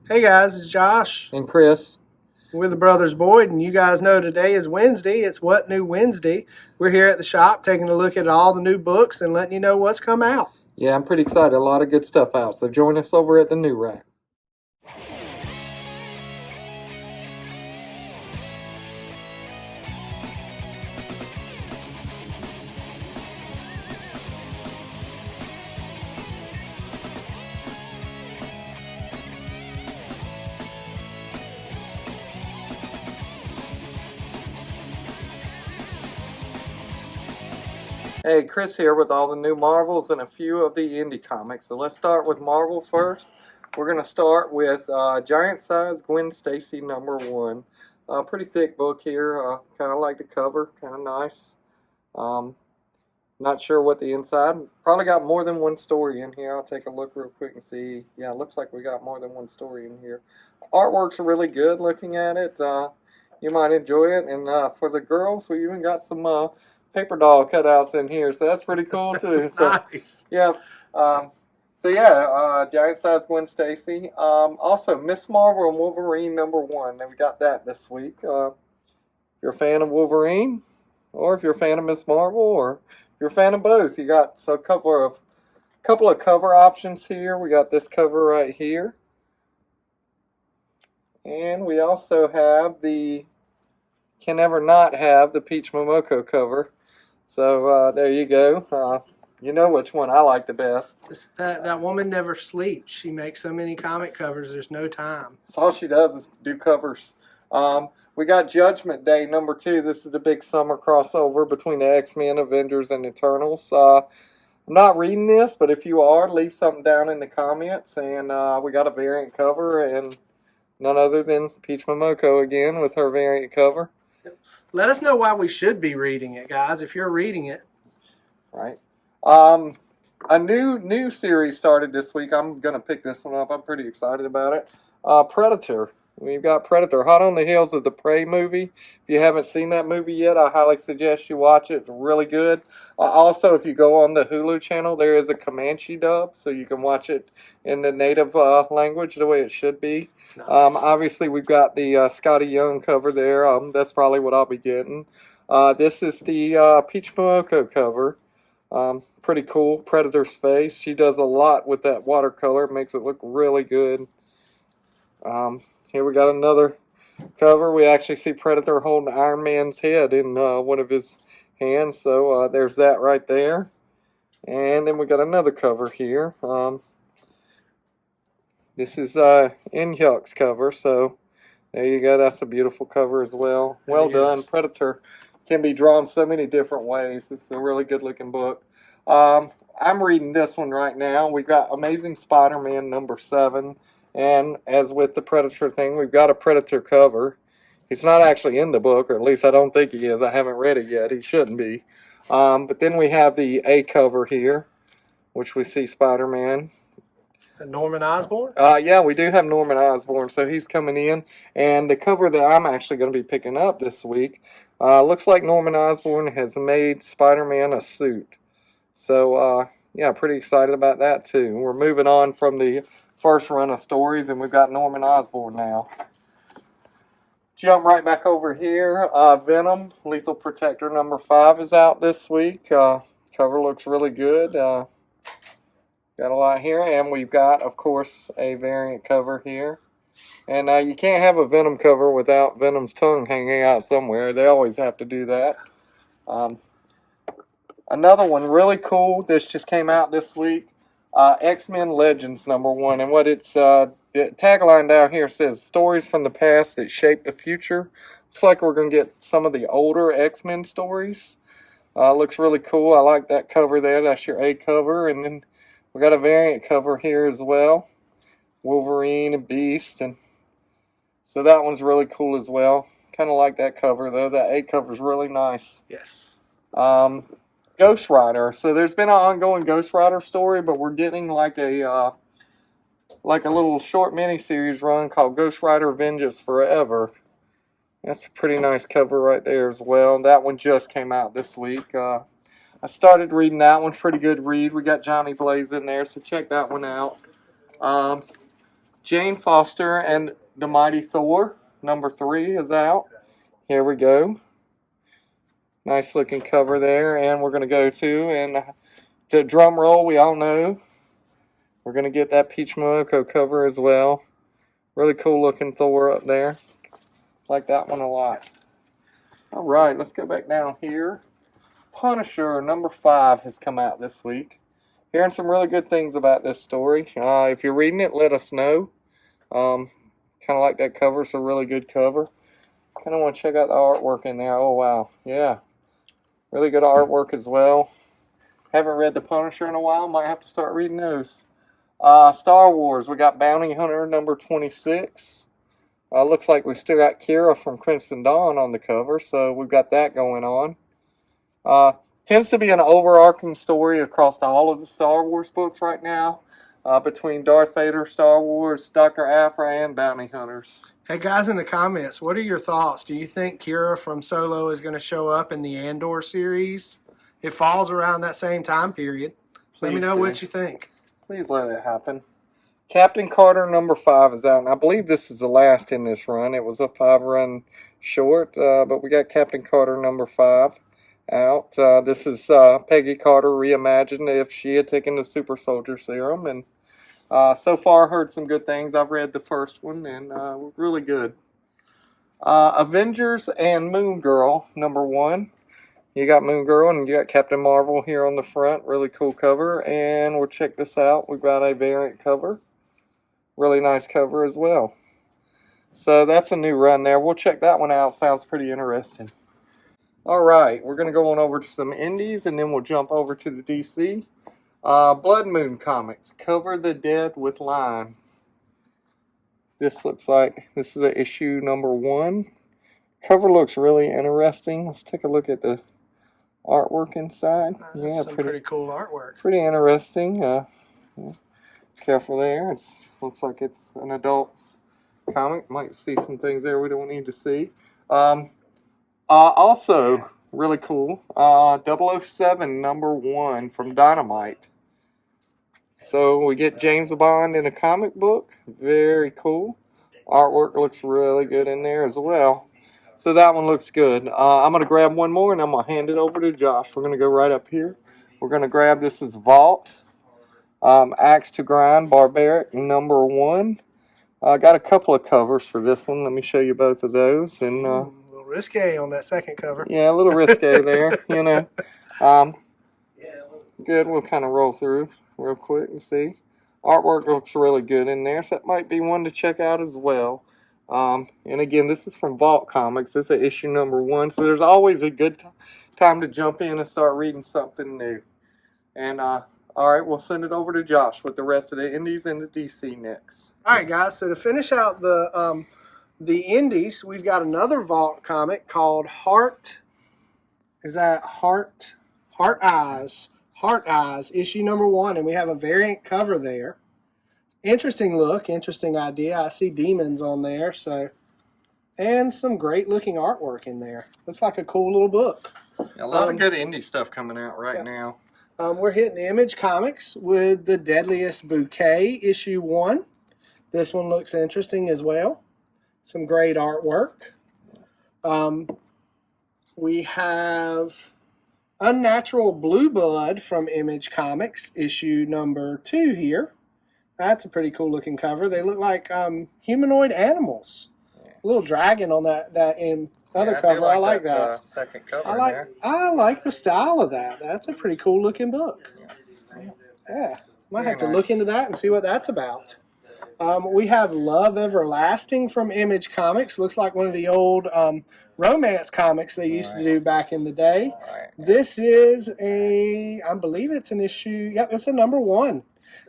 Hey guys, it's Josh. And Chris. We're the Brothers Boyd, and you guys know today is Wednesday. It's What New Wednesday. We're here at the shop taking a look at all the new books and letting you know what's come out. Yeah, I'm pretty excited. A lot of good stuff out. So join us over at the New Rack. Hey, Chris here with all the new Marvels and a few of the indie comics. So let's start with Marvel first. We're going to start with Giant Size Gwen Stacy #1. Pretty thick book here. Kind of like the cover. Kind of nice. Not sure what the inside. Probably got more than one story in here. I'll take a look real quick and see. Yeah, it looks like we got more than one story in here. Artwork's really good looking at it. You might enjoy it. And for the girls, we even got some paper doll cutouts in here, so that's pretty cool too. So, Nice. yeah. Giant Size Gwen Stacy. Also, Miss Marvel and Wolverine #1. And we got that this week. If you're a fan of Wolverine, or if you're a fan of Miss Marvel, or if you're a fan of both, you got a couple of cover options here. We got this cover right here, and we also have the can never not have the Peach Momoko cover. So there you go. You know which one I like the best. That woman never sleeps. She makes so many comic covers, there's no time. That's all she does is do covers. We got Judgment Day #2. This is the big summer crossover between the X-Men, Avengers, and Eternals. I'm not reading this, but if you are, leave something down in the comments. And we got a variant cover, and none other than Peach Momoko again with her variant cover. Let us know why we should be reading it, guys, if you're reading it. Right. A new series started this week. I'm going to pick this one up. I'm pretty excited about it. Predator. We've got Predator, hot on the heels of the Prey movie. If you haven't seen that movie yet, I highly suggest you watch it. It's really good. Also, if you go on the Hulu channel, there is a Comanche dub, so you can watch it in the native language the way it should be. Nice. Obviously, we've got the Scotty Young cover there. That's probably what I'll be getting. This is the Peach Momoko cover. Pretty cool. Predator's face. She does a lot with that watercolor. Makes it look really good. Here we got another cover. We actually see Predator holding Iron Man's head in one of his hands. So there's that right there. And then we got another cover here. This is Inhyuk's cover. So there you go. That's a beautiful cover as well. Well done. Predator can be drawn so many different ways. It's a really good looking book. I'm reading this one right now. We've got Amazing Spider-Man #7. And as with the Predator thing, we've got a Predator cover. He's not actually in the book, or at least I don't think he is. I haven't read it yet. He shouldn't be. But then we have the A cover here, which we see Spider-Man. Norman Osborn? Yeah, we do have Norman Osborn, so he's coming in. And the cover that I'm actually going to be picking up this week looks like Norman Osborn has made Spider-Man a suit. So, yeah, pretty excited about that, too. We're moving on from the first run of stories, and we've got Norman Osborn now. Jump right back over here. Venom, Lethal Protector #5 is out this week. Cover looks really good. Got a lot here, and we've got, of course, a variant cover here. And you can't have a Venom cover without Venom's tongue hanging out somewhere. They always have to do that. Another one really cool. This just came out this week. X-Men Legends #1, and what its the tagline down here says, "Stories from the past that shape the future." Looks like we're going to get some of the older X-Men stories. Looks really cool. I like that cover there. That's your A cover, and then we got a variant cover here as well. Wolverine and Beast, and so that one's really cool as well. Kind of like that cover though. That A cover is really nice. Yes. Ghost Rider. So there's been an ongoing Ghost Rider story, but we're getting like a little short mini-series run called Ghost Rider Vengeance Forever. That's a pretty nice cover right there as well. That one just came out this week. I started reading that one. Pretty good read. We got Johnny Blaze in there, so check that one out. Jane Foster and the Mighty Thor, number 3 is out. Here we go. Nice looking cover there, and we're going to go to drum roll, we all know. We're going to get that Peach Momoko cover as well. Really cool looking Thor up there. Like that one a lot. Alright, let's go back down here. Punisher number 5 has come out this week. Hearing some really good things about this story. If you're reading it, let us know. Kind of like that cover. It's a really good cover. Kind of want to check out the artwork in there. Oh, wow. Yeah. Really good artwork as well. Haven't read The Punisher in a while. Might have to start reading those. Star Wars. We got Bounty Hunter number 26. Looks like we've still got Kira from Crimson Dawn on the cover. So we've got that going on. Tends to be an overarching story across all of the Star Wars books right now. Between Darth Vader, Star Wars, Dr. Aphra, and Bounty Hunters. Hey guys, in the comments, what are your thoughts? Do you think Kira from Solo is going to show up in the Andor series? It falls around that same time period. Let me know what you think. Please let it happen. Captain Carter number 5 is out, and I believe this is the last in this run. It was a 5-run short, but we got Captain Carter number 5 out. This is Peggy Carter reimagined if she had taken the super soldier serum, and so far heard some good things. I've read the first one, and really good. Avengers and Moon Girl number 1. You got Moon Girl and you got Captain Marvel here on the front. Really cool cover, and we'll check this out. We've got a variant cover. Really nice cover as well. So that's a new run there. We'll check that one out. Sounds pretty interesting. Alright, we're going to go on over to some indies, and then we'll jump over to the DC. Blood Moon Comics, Cover the Dead with Lime. This looks like, this is a issue number 1. Cover looks really interesting. Let's take a look at the artwork inside. Yeah, some pretty cool artwork. Pretty interesting. Yeah. Careful there. It looks like it's an adult's comic. Might see some things there we don't need to see. Also, really cool, 007 number 1 from Dynamite. So we get James Bond in a comic book. Very cool. Artwork looks really good in there as well. So that one looks good. I'm going to grab one more, and I'm going to hand it over to Josh. We're going to go right up here. We're going to grab, this is Vault. Axe to Grind, Barbaric number 1. I got a couple of covers for this one. Let me show you both of those. And a little risque on that second cover. Yeah, a little risque there, you know. Good. We'll kind of roll through real quick and see. Artwork looks really good in there, so that might be one to check out as well. And again, this is from Vault Comics. This is issue number 1, so there's always a good time to jump in and start reading something new. And all right, we'll send it over to Josh with the rest of the indies and the DC next. All right, guys. So to finish out the indies, we've got another Vault comic called Heart. Is that Heart Eyes? Heart Eyes, issue number 1, and we have a variant cover there. Interesting look, interesting idea. I see demons on there, and some great looking artwork in there. Looks like a cool little book. A lot of good indie stuff coming out right now. We're hitting Image Comics with The Deadliest Bouquet, issue 1. This one looks interesting as well. Some great artwork. We have Unnatural Blue Blood from Image Comics, issue number 2 here. That's a pretty cool looking cover. They look like humanoid animals. Yeah. A little dragon on that other cover. I like that. Second cover I like the style of that. That's a pretty cool looking book. Yeah. Might have to look into that and see what that's about. We have Love Everlasting from Image Comics. Looks like one of the old romance comics they used to do back in the day. This is I believe it's an issue. Yep, it's a number 1.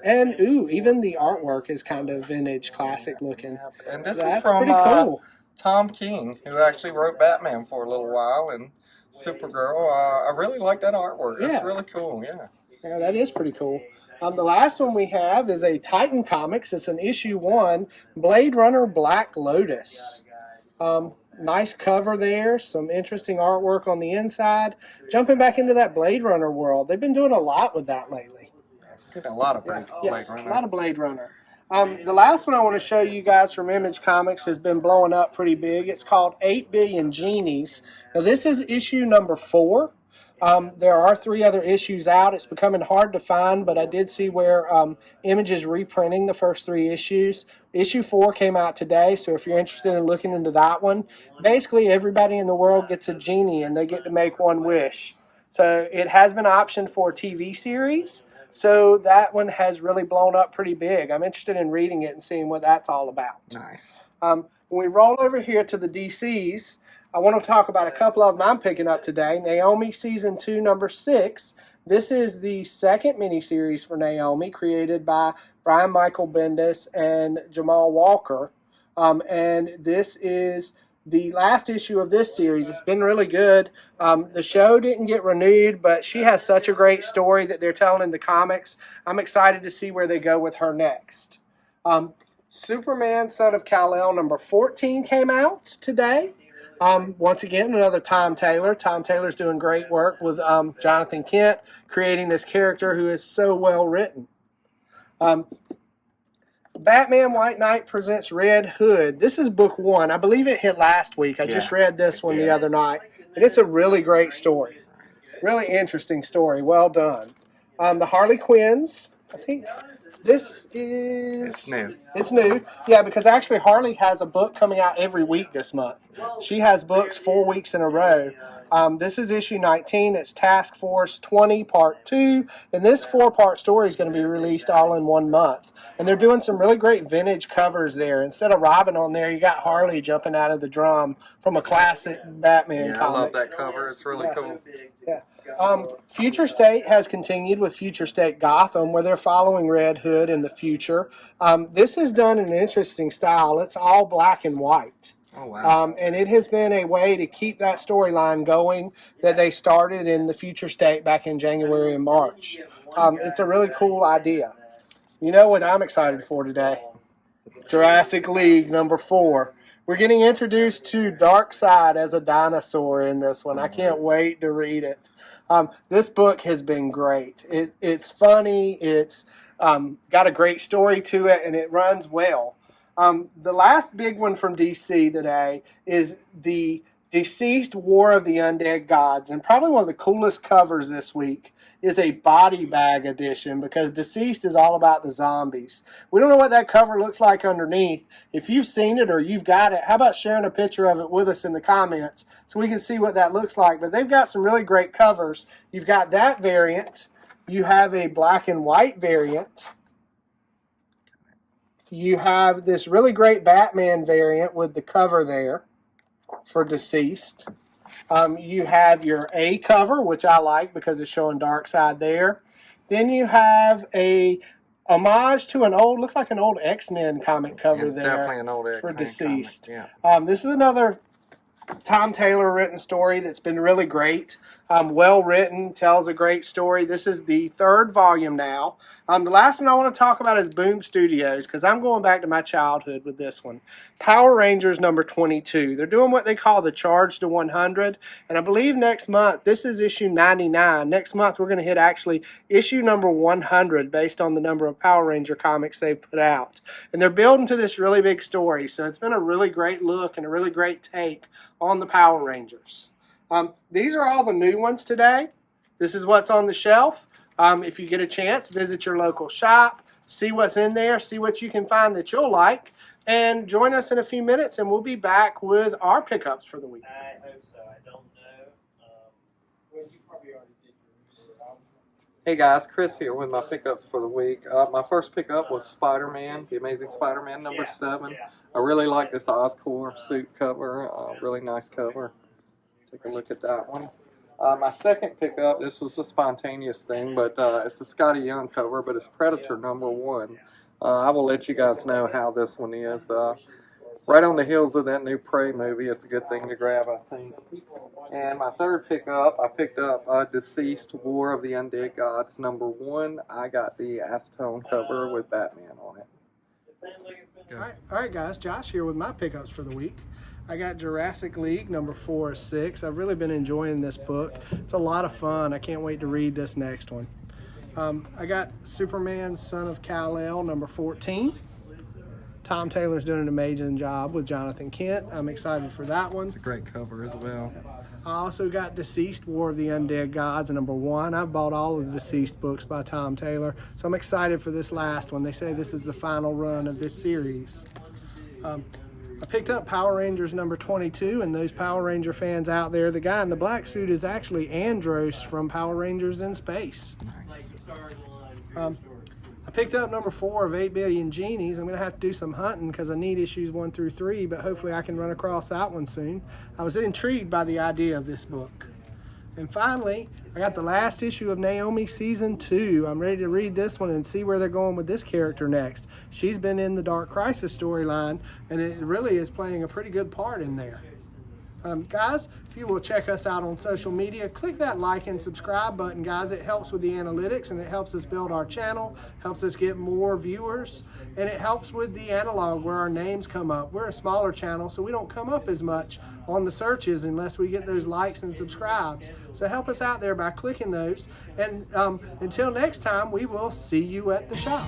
And even the artwork is kind of vintage, classic looking. And this is from cool. Tom King, who actually wrote Batman for a little while, and Supergirl. I really like that artwork. It's really cool. Yeah, that is pretty cool. The last one we have is a Titan Comics. It's an issue 1, Blade Runner Black Lotus. Nice cover there. Some interesting artwork on the inside. Jumping back into that Blade Runner world. They've been doing a lot with that lately. Getting a lot of Blade Runner. A lot of Blade Runner. The last one I want to show you guys from Image Comics has been blowing up pretty big. It's called 8 Billion Genies. Now, this is issue number 4. There are 3 other issues out. It's becoming hard to find, but I did see where Image is reprinting the first 3 issues. Issue 4 came out today, so if you're interested in looking into that one, basically everybody in the world gets a genie and they get to make one wish. So it has been optioned for a TV series. So that one has really blown up pretty big. I'm interested in reading it and seeing what that's all about. Nice. When we roll over here to the DCs, I want to talk about a couple of them I'm picking up today. Naomi Season 2, Number 6. This is the second miniseries for Naomi, created by Brian Michael Bendis and Jamal Walker. And this is the last issue of this series. It's been really good. The show didn't get renewed, but she has such a great story that they're telling in the comics. I'm excited to see where they go with her next. Superman, Son of Kal-El, number 14 came out today. Once again, another Tom Taylor. Tom Taylor's doing great work with Jonathan Kent, creating this character who is so well written. Batman White Knight presents Red Hood. This is book 1. I believe it hit last week. I just read this one the other night. And it's a really great story. Really interesting story. Well done. The Harley Quinns. I think this is... It's new. It's new. Yeah, because actually Harley has a book coming out every week this month. She has books 4 weeks in a row. This is issue 19. It's Task Force 20, Part 2. And this 4-part story is going to be released all in 1 month. And they're doing some really great vintage covers there. Instead of Robin on there, you got Harley jumping out of the drum from a classic Batman comic. I love that cover. It's really cool. Yeah. Future State has continued with Future State Gotham, where they're following Red Hood in the future. This is done in an interesting style. It's all black and white. Oh, wow. And it has been a way to keep that storyline going that they started in the Future State back in January and March. It's a really cool idea. You know what I'm excited for today? Jurassic League number 4. We're getting introduced to Darkseid as a dinosaur in this one. I can't wait to read it. This book has been great. It's funny. It's got a great story to it, and it runs well. The last big one from DC today is the Deceased War of the Undead Gods. And probably one of the coolest covers this week is a body bag edition, because Deceased is all about the zombies. We don't know what that cover looks like underneath. If you've seen it or you've got it, how about sharing a picture of it with us in the comments so we can see what that looks like. But they've got some really great covers. You've got that variant. You have a black and white variant. You have this really great Batman variant with the cover there for Deceased. You have your A cover, which I like because it's showing Darkseid there. Then you have a homage to an old, looks like an old X-Men comic cover It's there. definitely an old for X-Men Deceased. comic, yeah. This is another Tom Taylor written story that's been really great. Well written, tells a great story. This is the 3rd volume now. The last one I want to talk about is Boom Studios, because I'm going back to my childhood with this one. Power Rangers number 22. They're doing what they call the Charge to 100, and I believe next month, this is issue 99. Next month we're going to hit actually issue number 100 based on the number of Power Ranger comics they've put out. And they're building to this really big story, so it's been a really great look and a really great take on the Power Rangers. These are all the new ones today. This is what's on the shelf. If you get a chance, visit your local shop, see what's in there, see what you can find that you'll like, and join us in a few minutes, and we'll be back with our pickups for the week. I hope so. I don't know. Well, you probably already did yours. Hey guys, Chris here with my pickups for the week. My first pickup was Spider-Man, The Amazing Spider-Man number 7. I really like this Oscorp suit cover, really nice cover. Take a look at that one. My second pickup, this was a spontaneous thing, but it's a Scotty Young cover, but it's Predator number 1. I will let you guys know how this one is. Right on the heels of that new Prey movie, it's a good thing to grab, I think. And my third pickup, I picked up Deceased War of the Undead Gods number 1. I got the acetone cover with Batman on it. All right, guys. Josh here with my pickups for the week. I got Jurassic League number 4 or 6. I've really been enjoying this book. It's a lot of fun. I can't wait to read this next one. I got Superman, Son of Kal-El number 14. Tom Taylor's doing an amazing job with Jonathan Kent. I'm excited for that one. It's a great cover as well. I also got Deceased, War of the Undead Gods, #1. I've bought all of the Deceased books by Tom Taylor, so I'm excited for this last one. They say this is the final run of this series. I picked up Power Rangers #22, and those Power Ranger fans out there, the guy in the black suit is actually Andros from Power Rangers in Space. Nice. I picked up #4 of 8 Billion Genies. I'm going to have to do some hunting because I need issues 1 through 3, but hopefully I can run across that one soon. I was intrigued by the idea of this book. And finally, I got the last issue of Naomi Season 2. I'm ready to read this one and see where they're going with this character next. She's been in the Dark Crisis storyline, and it really is playing a pretty good part in there. Guys, if you will check us out on social media, click that like and subscribe button, guys. It helps with the analytics, and it helps us build our channel, helps us get more viewers, and it helps with the analog where our names come up. We're a smaller channel, so we don't come up as much on the searches unless we get those likes and subscribes. So help us out there by clicking those. And until next time, we will see you at the shop.